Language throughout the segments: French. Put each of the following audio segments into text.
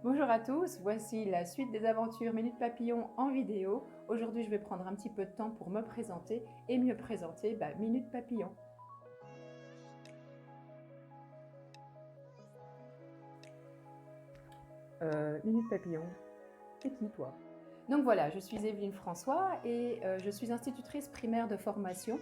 Bonjour à tous, voici la suite des aventures Minute Papillon en vidéo. Aujourd'hui, je vais prendre un petit peu de temps pour me présenter et mieux présenter Minute Papillon. Minute Papillon, c'est qui toi? Donc voilà, je suis Evelyne François et je suis institutrice primaire de formation.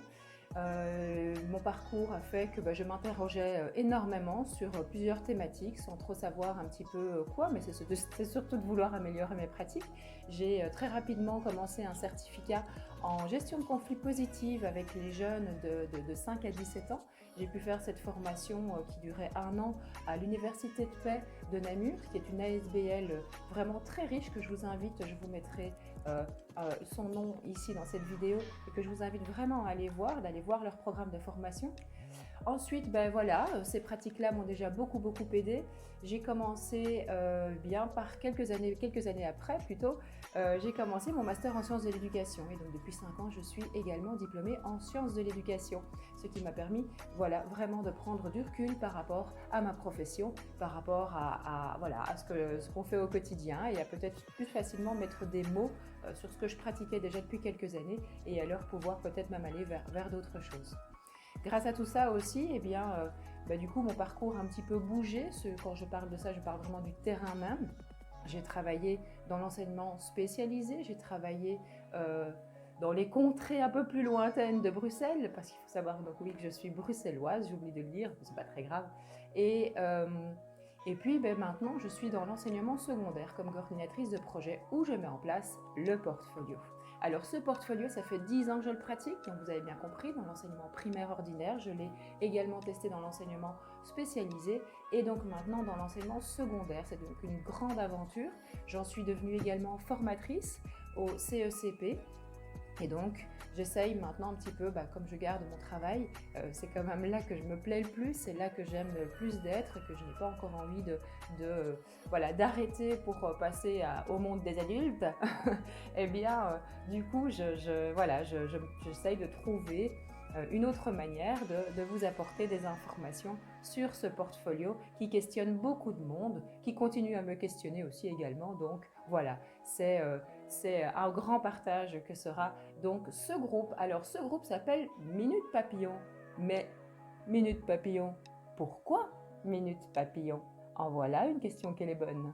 Mon parcours a fait que je m'interrogeais énormément sur plusieurs thématiques sans trop savoir un petit peu quoi, mais c'est surtout de vouloir améliorer mes pratiques. J'ai très rapidement commencé un certificat en gestion de conflits positifs avec les jeunes de 5 à 17 ans. J'ai pu faire cette formation qui durait 1 an à l'Université de paix de Namur, qui est une ASBL vraiment très riche que je vous invite, je vous mettrai son nom ici dans cette vidéo et que je vous invite vraiment à aller voir, d'aller voir leur programme de formation. Ensuite, ces pratiques-là m'ont déjà beaucoup aidé. J'ai commencé bien par quelques années après plutôt, j'ai commencé mon master en sciences de l'éducation et donc depuis 5 ans, je suis également diplômée en sciences de l'éducation, ce qui m'a permis vraiment de prendre du recul par rapport à ma profession, par rapport à ce qu'on fait au quotidien et à peut-être plus facilement mettre des mots sur ce que je pratiquais déjà depuis quelques années et alors pouvoir peut-être même aller vers d'autres choses. Grâce à tout ça aussi, du coup, mon parcours a un petit peu bougé. Quand je parle de ça, je parle vraiment du terrain même. J'ai travaillé dans l'enseignement spécialisé, j'ai travaillé dans les contrées un peu plus lointaines de Bruxelles, parce qu'il faut savoir donc oui que je suis bruxelloise, j'oublie de le dire, c'est pas très grave. Et, euh, et puis maintenant, je suis dans l'enseignement secondaire comme coordinatrice de projet où je mets en place le portfolio. Alors ce portfolio, ça fait 10 ans que je le pratique, donc vous avez bien compris, dans l'enseignement primaire ordinaire, je l'ai également testé dans l'enseignement spécialisé et donc maintenant dans l'enseignement secondaire. C'est donc une grande aventure. J'en suis devenue également formatrice au CECP. Et donc, j'essaye maintenant un petit peu, comme je garde mon travail, c'est quand même là que je me plais le plus, c'est là que j'aime le plus d'être et que je n'ai pas encore envie d'arrêter pour passer au monde des adultes. Eh bien, du coup, j'essaye de trouver une autre manière de vous apporter des informations sur ce portfolio qui questionne beaucoup de monde, qui continue à me questionner aussi également. Donc voilà, c'est un grand partage que sera donc ce groupe. Alors ce groupe s'appelle Minute Papillon. Mais Minute Papillon, pourquoi Minute Papillon? En voilà une question qu'elle est bonne.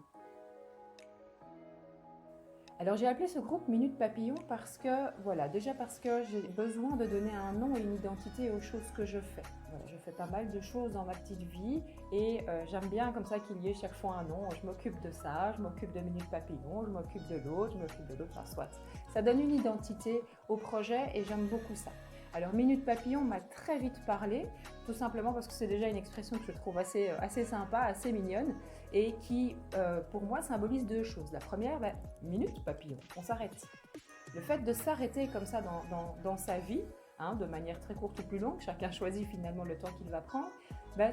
Alors j'ai appelé ce groupe Minute Papillon parce que j'ai besoin de donner un nom et une identité aux choses que je fais. Voilà, je fais pas mal de choses dans ma petite vie et j'aime bien comme ça qu'il y ait chaque fois un nom. Je m'occupe de ça, je m'occupe de Minute Papillon, je m'occupe de l'autre, je m'occupe de l'autre, enfin soit. Ça donne une identité au projet et j'aime beaucoup ça. Alors Minute Papillon m'a très vite parlé, tout simplement parce que c'est déjà une expression que je trouve assez sympa, assez mignonne et qui, pour moi, symbolise deux choses. La première, minute papillon, on s'arrête. Le fait de s'arrêter comme ça dans sa vie, de manière très courte ou plus longue, chacun choisit finalement le temps qu'il va prendre,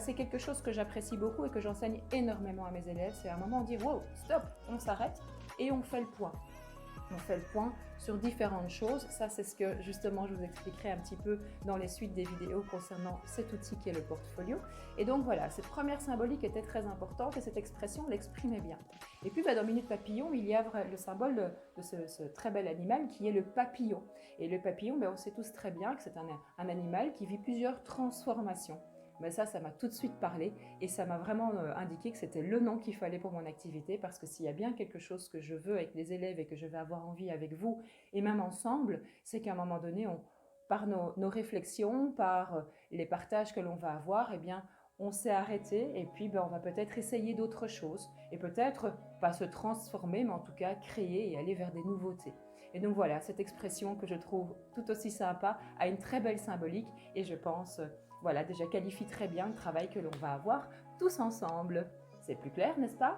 c'est quelque chose que j'apprécie beaucoup et que j'enseigne énormément à mes élèves. C'est un moment de dire, wow, stop, on s'arrête et on fait le point. On fait le point sur différentes choses. Ça, c'est ce que justement je vous expliquerai un petit peu dans les suites des vidéos concernant cet outil qui est le portfolio. Et donc voilà, cette première symbolique était très importante et cette expression l'exprimait bien. Et puis dans Minute Papillon, il y a le symbole de ce très bel animal qui est le papillon. Et le papillon, on sait tous très bien que c'est un animal qui vit plusieurs transformations. Mais ça m'a tout de suite parlé et ça m'a vraiment indiqué que c'était le nom qu'il fallait pour mon activité parce que s'il y a bien quelque chose que je veux avec les élèves et que je vais avoir envie avec vous et même ensemble, c'est qu'à un moment donné, par nos réflexions, par les partages que l'on va avoir, on s'est arrêté et puis on va peut-être essayer d'autres choses et peut-être pas se transformer, mais en tout cas créer et aller vers des nouveautés. Et donc voilà, cette expression que je trouve tout aussi sympa a une très belle symbolique et je pense déjà qualifie très bien le travail que l'on va avoir tous ensemble. C'est plus clair, n'est-ce pas?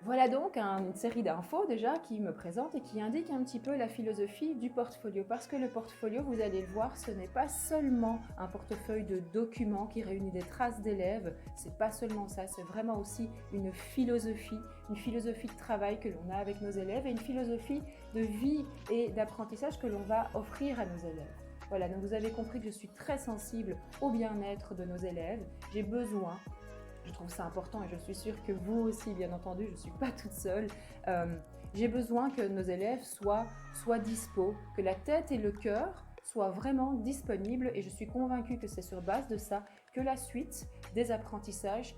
Voilà donc une série d'infos déjà qui me présente et qui indique un petit peu la philosophie du portfolio. Parce que le portfolio, vous allez le voir, ce n'est pas seulement un portefeuille de documents qui réunit des traces d'élèves, c'est pas seulement ça, c'est vraiment aussi une philosophie de travail que l'on a avec nos élèves et une philosophie de vie et d'apprentissage que l'on va offrir à nos élèves. Voilà, donc vous avez compris que je suis très sensible au bien-être de nos élèves. J'ai besoin je trouve ça important et je suis sûre que vous aussi, bien entendu, je ne suis pas toute seule. J'ai besoin que nos élèves soient dispo, que la tête et le cœur soient vraiment disponibles et je suis convaincue que c'est sur base de ça que la suite des apprentissages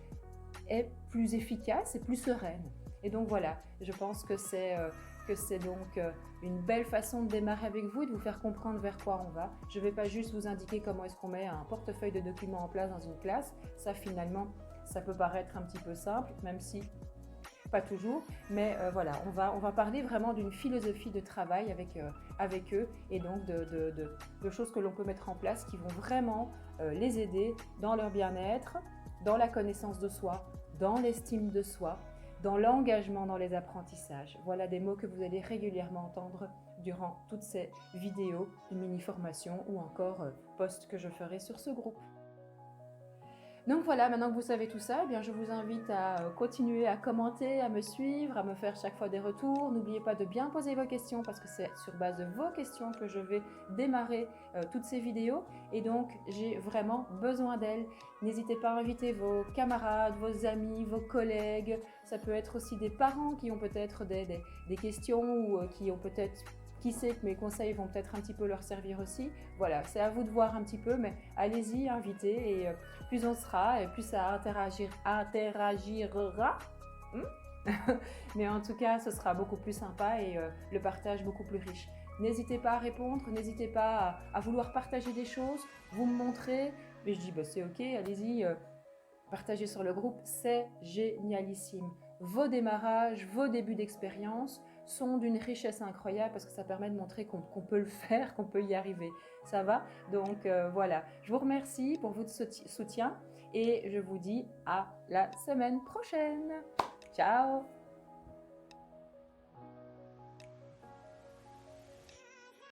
est plus efficace et plus sereine. Et donc voilà, je pense que c'est donc une belle façon de démarrer avec vous et de vous faire comprendre vers quoi on va. Je ne vais pas juste vous indiquer comment est-ce qu'on met un portefeuille de documents en place dans une classe. Ça finalement, ça peut paraître un petit peu simple, même si pas toujours, mais voilà, on va parler vraiment d'une philosophie de travail avec eux et donc de choses que l'on peut mettre en place qui vont vraiment les aider dans leur bien-être, dans la connaissance de soi, dans l'estime de soi, dans l'engagement dans les apprentissages. Voilà des mots que vous allez régulièrement entendre durant toutes ces vidéos de mini-formation ou encore posts que je ferai sur ce groupe. Donc voilà, maintenant que vous savez tout ça, eh bien, je vous invite à continuer à commenter, à me suivre, à me faire chaque fois des retours. N'oubliez pas de bien poser vos questions parce que c'est sur base de vos questions que je vais démarrer toutes ces vidéos. Et donc, j'ai vraiment besoin d'elles. N'hésitez pas à inviter vos camarades, vos amis, vos collègues. Ça peut être aussi des parents qui ont peut-être des questions ou qui ont peut-être... Qui sait que mes conseils vont peut-être un petit peu leur servir aussi. Voilà, c'est à vous de voir un petit peu, mais allez-y, invitez, et plus on sera, et plus ça interagira. Mais en tout cas, ce sera beaucoup plus sympa et le partage beaucoup plus riche. N'hésitez pas à répondre, n'hésitez pas à vouloir partager des choses, vous me montrez, mais je dis, bah, c'est ok, allez-y, partagez sur le groupe, c'est génialissime. Vos démarrages, vos débuts d'expérience sont d'une richesse incroyable parce que ça permet de montrer qu'on peut le faire, qu'on peut y arriver. Ça va? Donc voilà, je vous remercie pour votre soutien et je vous dis à la semaine prochaine. Ciao!